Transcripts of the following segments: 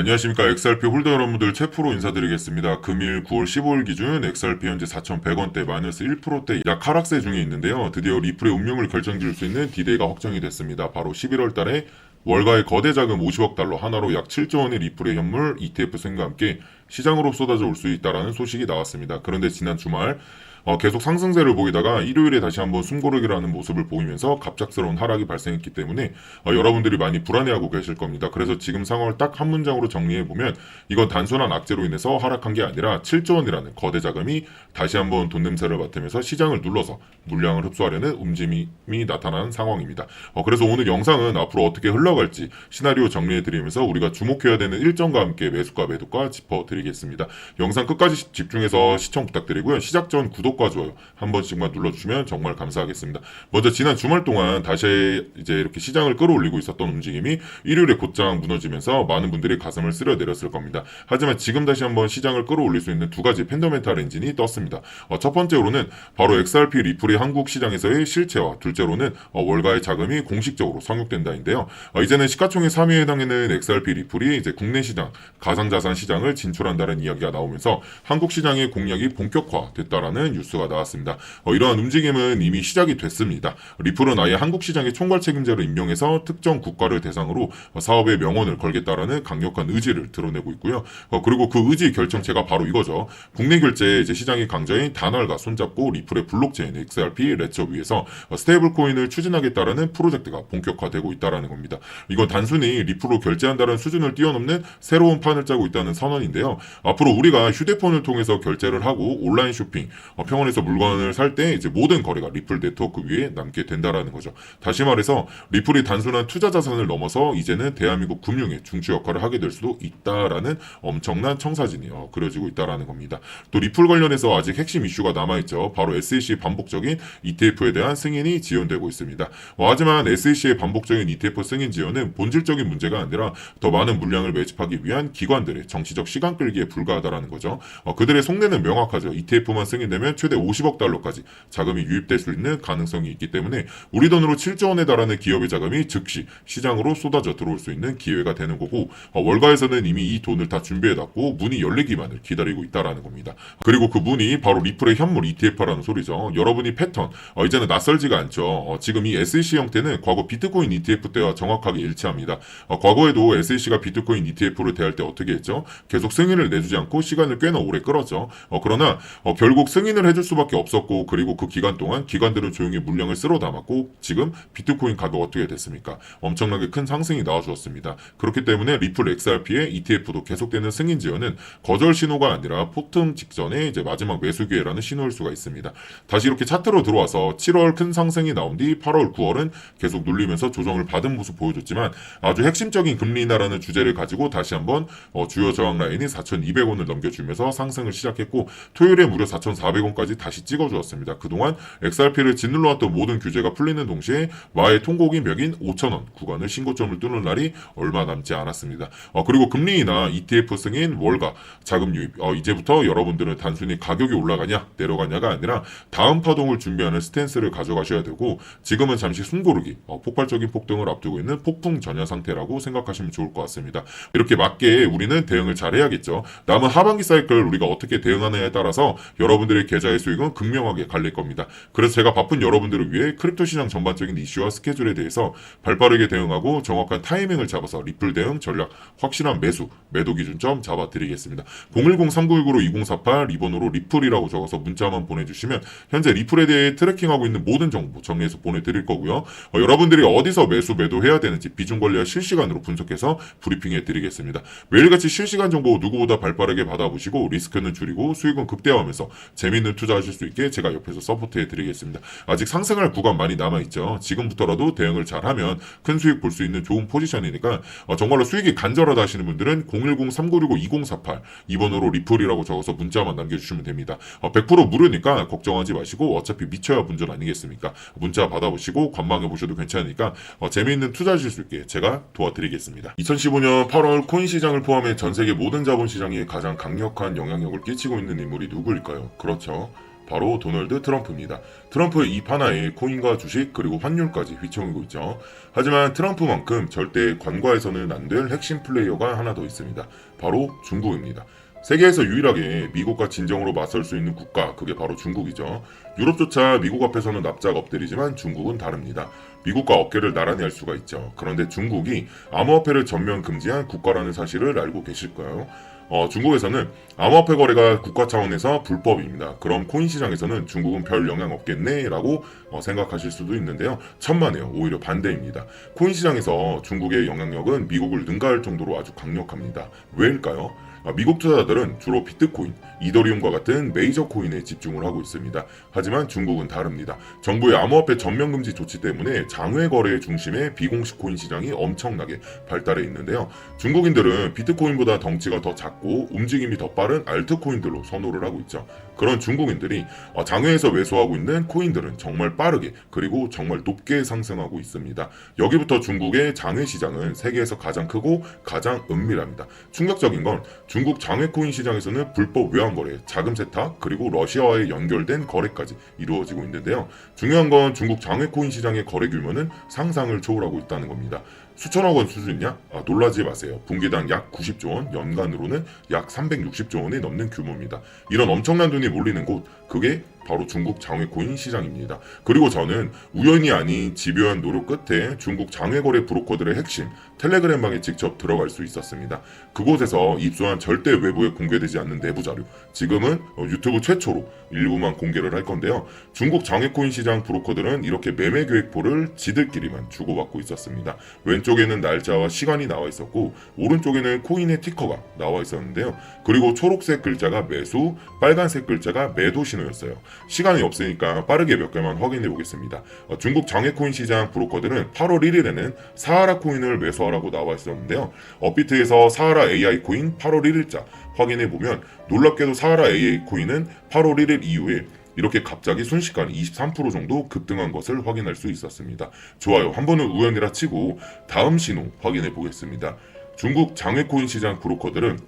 안녕하십니까. XRP 홀더 여러분들 최프로 인사드리겠습니다. 금일 9월 15일 기준 XRP 현재 4,100원대 마이너스 1%대 약 하락세 중에 있는데요. 드디어 리플의 운명을 결정지을 수 있는 D-Day가 확정이 됐습니다. 바로 11월 달에 월가의 거대 자금 50억 달러 하나로 약 7조 원의 리플의 현물 ETF 승인과 함께 시장으로 쏟아져 올 수 있다는 소식이 나왔습니다. 그런데 지난 주말 계속 상승세를 보이다가 일요일에 다시 한번 숨고르기라는 모습을 보이면서 갑작스러운 하락이 발생했기 때문에 여러분들이 많이 불안해하고 계실 겁니다. 그래서 지금 상황을 딱 한 문장으로 정리해보면 이건 단순한 악재로 인해서 하락한 게 아니라 7조 원이라는 거대 자금이 다시 한번 돈 냄새를 맡으면서 시장을 눌러서 물량을 흡수하려는 움직임이 나타난 상황입니다. 그래서 오늘 영상은 앞으로 어떻게 흘러갈지 시나리오 정리해드리면서 우리가 주목해야 되는 일정과 함께 매수가 매도가 짚어드리겠습니다. 영상 끝까지 집중해서 시청 부탁드리고요. 시작 전 구독과 좋아요 한 번씩만 눌러주시면 정말 감사하겠습니다. 먼저 지난 주말 동안 다시 이제 이렇게 시장을 끌어올리고 있었던 움직임이 일요일에 곧장 무너지면서 많은 분들이 가슴을 쓸어내렸을 겁니다. 하지만 지금 다시 한번 시장을 끌어올릴 수 있는 두 가지 펜더멘탈 엔진이 떴습니다. 첫 번째로는 바로 XRP 리플의 한국 시장에서의 실체와 둘째로는 월가의 자금이 공식적으로 성역된다인데요. 이제는 시가총액 3위에 해당하는 XRP 리플이 이제 국내 시장, 가상자산 시장을 진출한다는 이야기가 나오면서 한국 시장의 공략이 본격화됐다라는 뉴스가 나왔습니다. 이러한 움직임은 이미 시작이 됐습니다. 리플은 아예 한국 시장의 총괄 책임자를 임명해서 특정 국가를 대상으로 사업의 명언을 걸겠다라는 강력한 의지를 드러내고 있고요. 그리고 그 의지 결정체가 바로 이거죠. 국내 결제 이제 시장의 강자인 다날과 손잡고 리플의 블록체인 XRP 레처 위에서 스테이블 코인을 추진하겠다라는 프로젝트가 본격화되고 있다라는 겁니다. 이건 단순히 리플로 결제한다는 수준을 뛰어넘는 새로운 판을 짜고 있다는 선언인데요. 앞으로 우리가 휴대폰을 통해서 결제를 하고 온라인 쇼핑, 평원에서 물건을 살 때 이제 모든 거래가 리플 네트워크 위에 남게 된다라는 거죠. 다시 말해서 리플이 단순한 투자 자산을 넘어서 이제는 대한민국 금융의 중추 역할을 하게 될 수도 있다라는 엄청난 청사진이 그려지고 있다라는 겁니다. 또 리플 관련해서 아직 핵심 이슈가 남아있죠. 바로 SEC 반복적인 ETF에 대한 승인이 지연되고 있습니다. 하지만 SEC의 반복적인 ETF 승인 지연은 본질적인 문제가 아니라 더 많은 물량을 매집하기 위한 기관들의 정치적 시간 끌기에 불과하다라는 거죠. 그들의 속내는 명확하죠. ETF만 승인되면 최대 50억 달러까지 자금이 유입될 수 있는 가능성이 있기 때문에 우리 돈으로 7조 원에 달하는 기업의 자금이 즉시 시장으로 쏟아져 들어올 수 있는 기회가 되는 거고 월가에서는 이미 이 돈을 다 준비해놨고 문이 열리기만을 기다리고 있다라는 겁니다. 그리고 그 문이 바로 리플의 현물 ETF라는 소리죠. 여러분이 패턴 이제는 낯설지가 않죠. 지금 이 SEC 형태는 과거 비트코인 ETF 때와 정확하게 일치합니다. 과거에도 SEC가 비트코인 ETF를 대할 때 어떻게 했죠? 계속 승인을 내주지 않고 시간을 꽤나 오래 끌었죠. 그러나 결국 승인을 해줄 수밖에 없었고 그리고 그 기간 동안 기관들은 조용히 물량을 쓸어 담았고 지금 비트코인 가격 어떻게 됐습니까? 엄청나게 큰 상승이 나와주었습니다. 그렇기 때문에 리플 XRP의 ETF도 계속되는 승인 지연은 거절 신호가 아니라 폭등 직전에 이제 마지막 매수 기회라는 신호일 수가 있습니다. 다시 이렇게 차트로 들어와서 7월 큰 상승이 나온 뒤 8월, 9월은 계속 눌리면서 조정을 받은 모습 보여줬지만 아주 핵심적인 금리 인하라는 주제를 가지고 다시 한번 주요 저항 라인인 4,200원을 넘겨주면서 상승을 시작했고 토요일에 무려 4,400원까지 다시 찍어주었습니다. 그동안 XRP를 짓눌러왔던 모든 규제가 풀리는 동시에 마의 통곡인 벽인 5,000원 구간을 신고점을 뚫는 날이 얼마 남지 않았습니다. 그리고 금리 인하, ETF 승인, 월가, 자금 유입 이제부터 여러분들은 단순히 가격이 올라가냐 내려가냐가 아니라 다음 파동을 준비하는 스탠스를 가져가셔야 되고 지금은 잠시 숨고르기, 폭발적인 폭등을 앞두고 있는 폭풍 전야 상태라고 생각하시면 좋을 것 같습니다. 이렇게 맞게 우리는 대응을 잘 해야겠죠. 남은 하반기 사이클 우리가 어떻게 대응하느냐에 따라서 여러분들의 계좌의 수익은 극명하게 갈릴 겁니다. 그래서 제가 바쁜 여러분들을 위해 크립토 시장 전반적인 이슈와 스케줄에 대해서 발빠르게 대응하고 정확한 타이밍을 잡아서 리플 대응 전략 확실한 매도 기준점 잡아드리겠습니다. 010-3965-2048 2번으로 리플이라고 적어서 문자만 보내주시면 현재 리플에 대해 트래킹하고 있는 모든 정보 정리해서 보내드릴 거고요. 여러분들이 어디서 매도해야 되는지 비중 관리와 실시간으로 분석해서 브리핑해드리겠습니다. 매일같이 실시간 정보 누구보다 발빠르게 받아보시고 리스크는 줄이고 수익은 극대화하면서 재미있는 투자하실 수 있게 제가 옆에서 서포트해드리겠습니다. 아직 상승할 구간 많이 남아있죠. 지금부터라도 대응을 잘하면 큰 수익 볼 수 있는 좋은 포지션이니까 정말로 수익이 간절하다 하시는 분들은 010-3965-2048 2번으로 리플이라고 적어서 문자만 남겨주시면 됩니다. 100% 무료니까 걱정하지 마시고 어차피 미쳐야 본전 아니겠습니까? 문자 받아보시고 관망해보셔도 괜찮으니까 재미있는 투자하실 수 있게 제가 도와드리겠습니다. 2015년 8월 코인 시장을 포함해 전 세계 모든 자본 시장에 가장 강력한 영향력을 끼치고 있는 인물이 누구일까요? 그렇죠. 바로 도널드 트럼프입니다. 트럼프 입 하나에 코인과 주식 그리고 환율까지 휘청이고 있죠. 하지만 트럼프만큼 절대 관과해서는 안 될 핵심 플레이어가 하나 더 있습니다. 바로 중국입니다. 세계에서 유일하게 미국과 진정으로 맞설 수 있는 국가, 그게 바로 중국이죠. 유럽조차 미국 앞에서는 납작 엎드리지만 중국은 다릅니다. 미국과 어깨를 나란히 할 수가 있죠. 그런데 중국이 암호화폐를 전면 금지한 국가라는 사실을 알고 계실까요? 중국에서는 암호화폐 거래가 국가 차원에서 불법입니다. 그럼 코인 시장에서는 중국은 별 영향 없겠네 라고 생각하실 수도 있는데요. 천만에요. 오히려 반대입니다. 코인 시장에서 중국의 영향력은 미국을 능가할 정도로 아주 강력합니다. 왜일까요? 미국 투자자들은 주로 비트코인, 이더리움과 같은 메이저 코인에 집중을 하고 있습니다. 하지만 중국은 다릅니다. 정부의 암호화폐 전면 금지 조치 때문에 장외 거래 중심의 비공식 코인 시장이 엄청나게 발달해 있는데요. 중국인들은 비트코인보다 덩치가 더 작고 움직임이 더 빠른 알트코인들로 선호를 하고 있죠. 그런 중국인들이 장외에서 매수하고 있는 코인들은 정말 빠르게 그리고 정말 높게 상승하고 있습니다. 여기부터 중국의 장외 시장은 세계에서 가장 크고 가장 은밀합니다. 충격적인 건 중국 장외 코인 시장에서는 불법 외환 거래, 자금 세탁, 그리고 러시아와의 연결된 거래까지 이루어지고 있는데요. 중요한 건 중국 장외 코인 시장의 거래 규모는 상상을 초월하고 있다는 겁니다. 수천억 원 수준이냐? 놀라지 마세요. 분기당 약 90조 원, 연간으로는 약 360조 원이 넘는 규모입니다. 이런 엄청난 돈이 몰리는 곳, 그게 바로 중국 장외 코인 시장입니다. 그리고 저는 우연이 아닌 집요한 노력 끝에 중국 장외 거래 브로커들의 핵심 텔레그램방에 직접 들어갈 수 있었습니다. 그곳에서 입수한 절대 외부에 공개되지 않는 내부 자료, 지금은 유튜브 최초로 일부만 공개를 할 건데요. 중국 장외 코인 시장 브로커들은 이렇게 매매 계획표를 지들끼리만 주고받고 있었습니다. 왼쪽에는 날짜와 시간이 나와 있었고 오른쪽에는 코인의 티커가 나와 있었는데요. 그리고 초록색 글자가 매수, 빨간색 글자가 매도 신호였어요. 시간이 없으니까 빠르게 몇 개만 확인해 보겠습니다. 중국 장외 코인 시장 브로커들은 8월 1일에는 사하라 코인을 매수하라고 나와 있었는데요. 업비트에서 사하라 AI 코인 8월 1일자 확인해 보면 놀랍게도 사하라 AI 코인은 8월 1일 이후에 이렇게 갑자기 순식간에 23% 정도 급등한 것을 확인할 수 있었습니다. 좋아요. 한 번은 우연이라 치고 다음 신호 확인해 보겠습니다. 중국 장외 코인 시장 브로커들은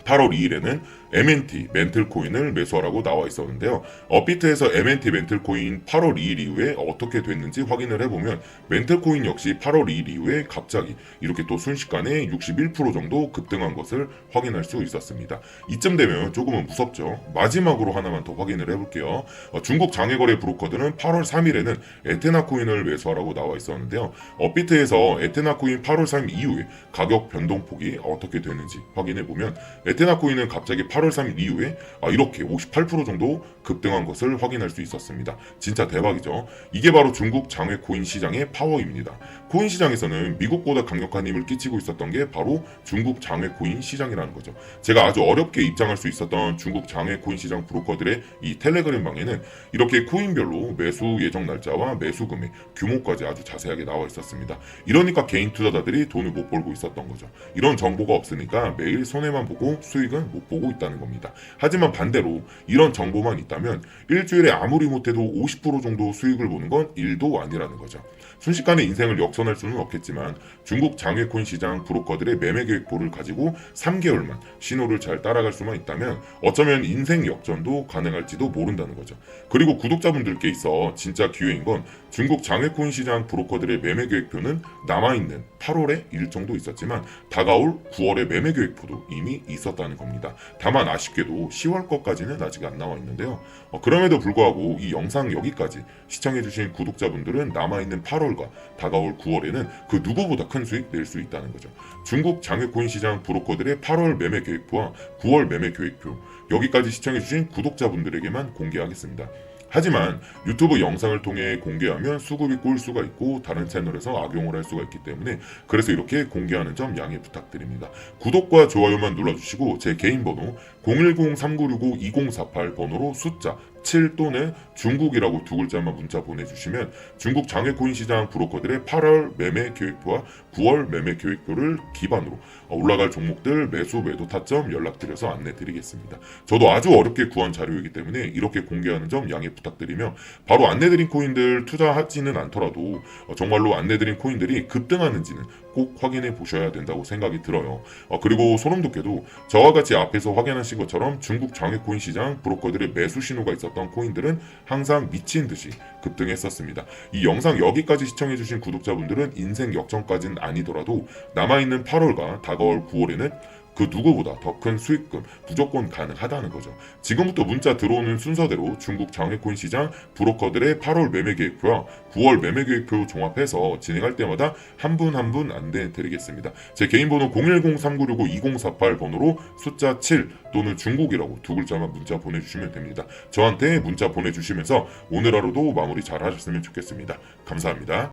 8월 2일에는 MNT 멘틀 코인을 매수하라고 나와 있었는데요. 업비트에서 MNT 멘틀 코인 8월 2일 이후에 어떻게 됐는지 확인을 해보면 멘틀 코인 역시 8월 2일 이후에 갑자기 이렇게 또 순식간에 61% 정도 급등한 것을 확인할 수 있었습니다. 이쯤 되면 조금은 무섭죠. 마지막으로 하나만 더 확인을 해볼게요. 중국 장외거래 브로커들은 8월 3일에는 에테나 코인을 매수하라고 나와 있었는데요. 업비트에서 에테나 코인 8월 3일 이후에 가격 변동폭이 어떻게 되는지 확인해보면 에테나 코인은 갑자기 8월 3일 이후에 이렇게 58% 정도 급등한 것을 확인할 수 있었습니다. 진짜 대박이죠. 이게 바로 중국 장외 코인 시장의 파워입니다. 코인 시장에서는 미국보다 강력한 힘을 끼치고 있었던 게 바로 중국 장외 코인 시장이라는 거죠. 제가 아주 어렵게 입장할 수 있었던 중국 장외 코인 시장 브로커들의 이 텔레그램 방에는 이렇게 코인별로 매수 예정 날짜와 매수 금액, 규모까지 아주 자세하게 나와 있었습니다. 이러니까 개인 투자자들이 돈을 못 벌고 있었던 거죠. 이런 정보가 없으니까 매일 손해만 보고 수익은 못 보고 있다는 겁니다. 하지만 반대로 이런 정보만 있다면 일주일에 아무리 못해도 50% 정도 수익을 보는 건 일도 아니라는 거죠. 순식간에 인생을 역전할 수는 없겠지만 중국 장외코인 시장 브로커들의 매매 계획표를 가지고 3개월만 신호를 잘 따라갈 수만 있다면 어쩌면 인생 역전도 가능할지도 모른다는 거죠. 그리고 구독자분들께 있어 진짜 기회인 건 중국 장외코인 시장 브로커들의 매매 계획표는 남아있는 8월에 일정도 있었지만 다가올 9월의 매매 계획표도 이미 있었다는 겁니다. 다만 아쉽게도 10월 것까지는 아직 안 나와 있는데요. 그럼에도 불구하고 이 영상 여기까지 시청해주신 구독자분들은 남아있는 8월과 다가올 9월에는 그 누구보다 큰 수익 낼 수 있다는 거죠. 중국 장외코인 시장 브로커들의 8월 매매 계획표와 9월 매매 계획표 여기까지 시청해주신 구독자분들에게만 공개하겠습니다. 하지만 유튜브 영상을 통해 공개하면 수급이 꼴 수가 있고 다른 채널에서 악용을 할 수가 있기 때문에 그래서 이렇게 공개하는 점 양해 부탁드립니다. 구독과 좋아요만 눌러주시고 제 개인 번호 010-3965-2048 번호로 숫자 7 또는 중국이라고 두 글자만 문자 보내주시면 중국 장외코인 시장 브로커들의 8월 매매 계획표와 9월 매매 계획표를 기반으로 올라갈 종목들 매수 매도 타점 연락드려서 안내드리겠습니다. 저도 아주 어렵게 구한 자료이기 때문에 이렇게 공개하는 점 양해 부탁드리며 바로 안내드린 코인들 투자하지는 않더라도 정말로 안내드린 코인들이 급등하는지는 꼭 확인해 보셔야 된다고 생각이 들어요. 그리고 소름 돋게도 저와 같이 앞에서 확인하신 것처럼 중국 장외코인 시장 브로커들의 매수 신호가 있었던 코인들은 항상 미친 듯이 급등했었습니다. 이 영상 여기까지 시청해주신 구독자분들은 인생 역전까지는 아니더라도 남아있는 8월과 다가올 9월에는 그 누구보다 더 큰 수익금 무조건 가능하다는 거죠. 지금부터 문자 들어오는 순서대로 중국 장외코인 시장 브로커들의 8월 매매 계획표와 9월 매매 계획표 종합해서 진행할 때마다 한 분 한 분 안내 드리겠습니다. 제 개인 번호 010-3965-2048 번호로 숫자 7 또는 중국이라고 두 글자만 문자 보내주시면 됩니다. 저한테 문자 보내주시면서 오늘 하루도 마무리 잘 하셨으면 좋겠습니다. 감사합니다.